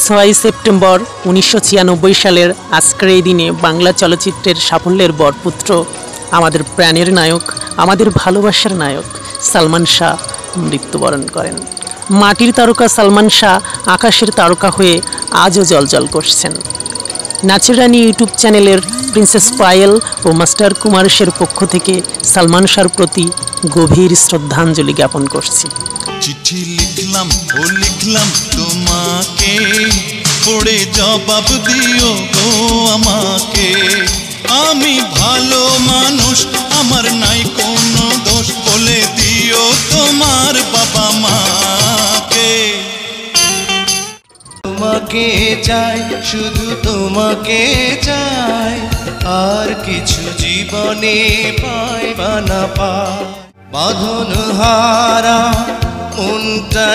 6 September 1996 সালের আজকের এই দিনে বাংলা চলচ্চিত্রের সাফল্যের বরপুত্র, আমাদের প্রাণের নায়ক, আমাদের ভালোবাসার নায়ক সালমান শাহ মৃত্যুবরণ করেন। মাটির তারকা সালমান শাহ আকাশের তারকা হয়ে আজও জ্বলজ্বল করছেন। নাচের রানী ইউটিউব চ্যানেলের প্রিন্সেস পায়েল ও মাস্টার কুমারেশের পক্ষ থেকে সালমান শাহর প্রতি গভীর শ্রদ্ধাঞ্জলি জ্ঞাপন করছি। চিঠি লিখলাম ও লিখলাম তোমাকে, পড়ে জবাব দিও গো আমাকে। আমি ভালো মানুষ, আমার নাই কোনো দোষ, বলে দিও তোমার বাবা মাকে। তোমাকে চাই, শুধু তোমাকে চাই, আর কিছু জীবনে পাইবা না পাই। বাঁধন হারা মনটা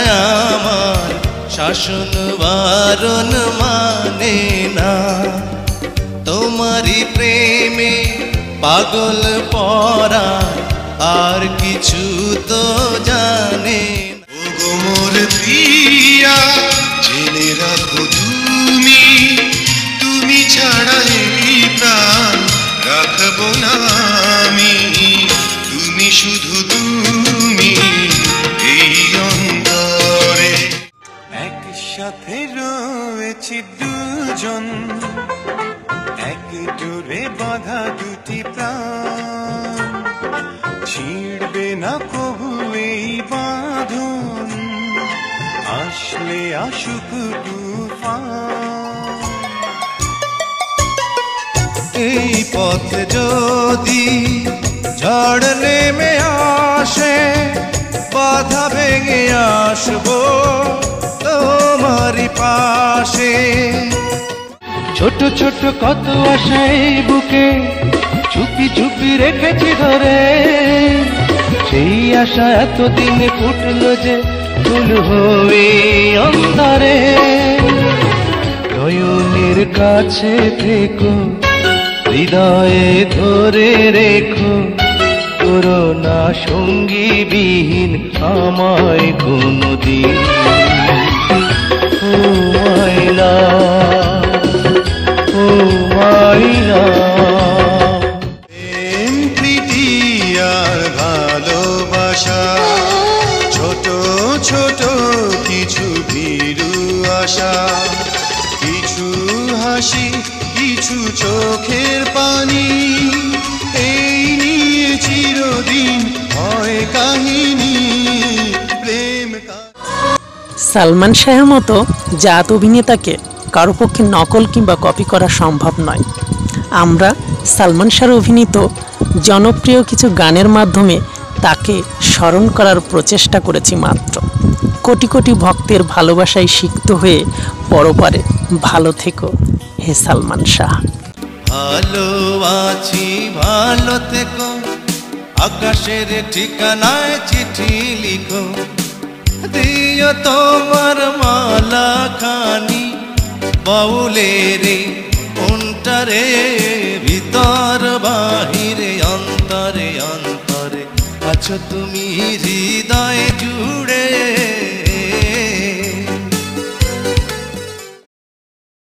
আমার শাসন বারণ মানে না, তোমারই প্রেমে পাগল পরা আর কিছু তো জানে না। ওগো মোর প্রিয়া, জেনে রাখো তুমি, তুমি ছাড়া এই প্রাণ রাখবো না আমি। তুমি শুধু তুমি এই অন্তরে। একসাথে রয়েছি দুজন, এক জোরে বাঁধা দুটি প্রাণ, ছিড়বে না কবু এই বাঁধন, আসলে আসুক তুফান। এই পথ যদি ঝড় নেমে আসে, বাধা ভেঙে আসবো তোমারই পাশে। ছোট ছোট কত আশা এই বুকে চুপি চুপি রেখেছি ধরে, সেই আশা এতদিন ফুটলো যে ফুল হয়ে অন্তরে। নয়নের কাছে থেকো, হৃদয়ে ধরে রেখো, করোনা সঙ্গী বিহীন আমায় কোনদিন। ও মাইলা, ও মাইলা। প্রেম প্রীতি আর ভালোবাসা, ছোট ছোট কিছু ভীরু আশা, কিছু হাসি, কিছু চোখের পানি, এই নিয়ে চিরদিন হয় কাহিনী প্রেম। সালমান শাহের মতো জাত অভিনেতাকে কারো পক্ষে নকল কিংবা কপি করা সম্ভব নয়। আমরা সালমান শাহর অভিনীত জনপ্রিয় কিছু গানের মাধ্যমে তাকে স্মরণ করার প্রচেষ্টা করেছি মাত্র। কোটি কোটি ভক্তের ভালোবাসায় সিক্ত হয়ে পরপারে ভালো থেকো হে সালমান শাহ। ভালো আছি, ভালো থেকো, আকাশের ঠিকানায় চিঠি লিখো, দিও তোমার মালা খানি বাউলের মনটারে, ভিতর বাহিরে অন্তরে অন্তরে আছো তুমি হৃদয় জুড়ে।